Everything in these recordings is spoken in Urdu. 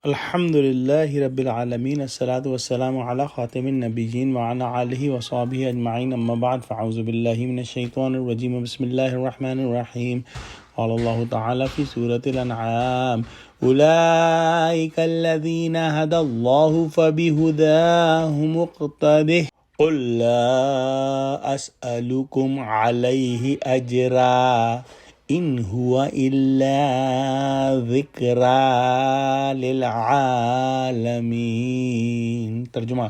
الحمد للہ رب العالمین، الصلاۃ والسلام علی خاتم النبیین وعلی آلہ وصحبہ اجمعین، اما بعد فاعوذ باللہ من الشیطان الرجیم، بسم اللہ الرحمن الرحیم۔ قال اللہ تعالی فی سورۃ الانعام: اولئک الذین ھدی اللہ فبہداہ مقتدہ قل لا اسألکم علیہ اجرا ان ہوا الا ذکری للعالمین۔ ترجمہ: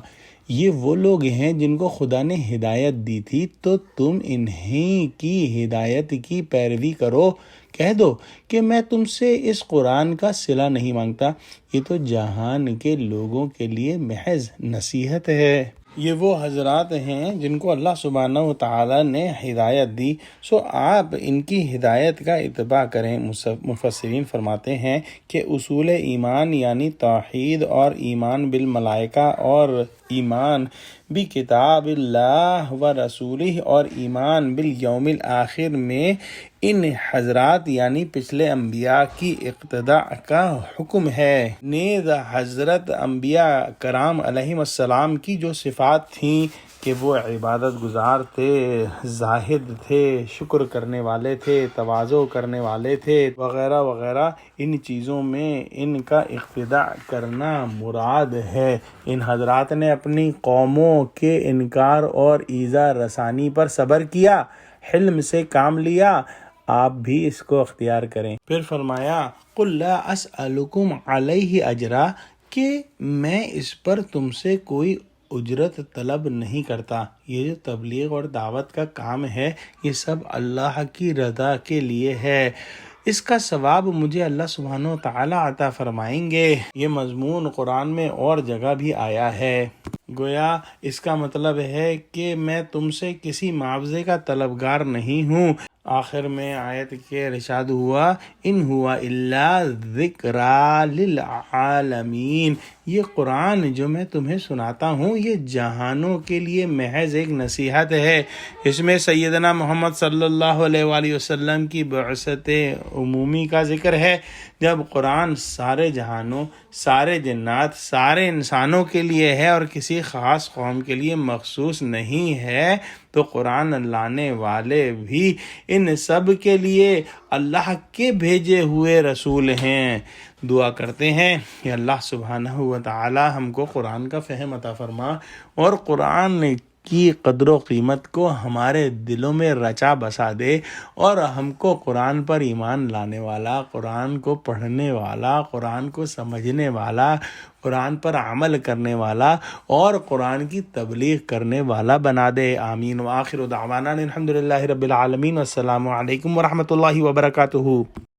یہ وہ لوگ ہیں جن کو خدا نے ہدایت دی تھی، تو تم انہیں کی ہدایت کی پیروی کرو۔ کہہ دو کہ میں تم سے اس قرآن کا صلہ نہیں مانگتا، یہ تو جہان کے لوگوں کے لیے محض نصیحت ہے۔ یہ وہ حضرات ہیں جن کو اللہ سبحانہ و تعالیٰ نے ہدایت دی، سو آپ ان کی ہدایت کا اتباع کریں۔ مفسرین فرماتے ہیں کہ اصول ایمان یعنی توحید اور ایمان بالملائکہ اور ایمان بکتاب اللہ و رسولہ اور ایمان بالیوم الآخر میں ان حضرات یعنی پچھلے انبیاء کی اقتداء کا حکم ہے۔ نیز حضرت انبیاء کرام علیہم السلام کی جو صفات تھیں کہ وہ عبادت گزار تھے، زاہد تھے، شکر کرنے والے تھے، تواضع کرنے والے تھے، وغیرہ وغیرہ، ان چیزوں میں ان کا اقتداء کرنا مراد ہے۔ ان حضرات نے اپنی قوموں کے انکار اور ایذا رسانی پر صبر کیا، حلم سے کام لیا، آپ بھی اس کو اختیار کریں۔ پھر فرمایا: قل لا اسألکم علیہ اجرا، کہ میں اس پر تم سے کوئی اجرت طلب نہیں کرتا۔ یہ جو تبلیغ اور دعوت کا کام ہے، یہ سب اللہ کی رضا کے لیے ہے، اس کا ثواب مجھے اللہ سبحانہ و تعالیٰ عطا فرمائیں گے۔ یہ مضمون قرآن میں اور جگہ بھی آیا ہے۔ گویا اس کا مطلب ہے کہ میں تم سے کسی معاوضے کا طلبگار نہیں ہوں۔ آخر میں آیت کے ارشاد ہوا: ان ہوا الا ذکری للعالمین، یہ قرآن جو میں تمہیں سناتا ہوں یہ جہانوں کے لیے محض ایک نصیحت ہے۔ اس میں سیدنا محمد صلی اللہ علیہ وآلہ وسلم کی بعثت عمومی کا ذکر ہے۔ جب قرآن سارے جہانوں، سارے جنات، سارے انسانوں کے لیے ہے اور کسی خاص قوم کے لیے مخصوص نہیں ہے، تو قرآن لانے والے بھی ان سب کے لیے اللہ کے بھیجے ہوئے رسول ہیں۔ دعا کرتے ہیں کہ اللہ سبحانہ و تعالی ہم کو قرآن کا فہم عطا فرما اور قرآن کی قدر و قیمت کو ہمارے دلوں میں رچا بسا دے، اور ہم کو قرآن پر ایمان لانے والا، قرآن کو پڑھنے والا، قرآن کو سمجھنے والا، قرآن پر عمل کرنے والا اور قرآن کی تبلیغ کرنے والا بنا دے۔ آمین۔ وآخر دعوانا الحمد للہ رب العالمین، والسلام علیکم ورحمۃ اللہ وبرکاتہ۔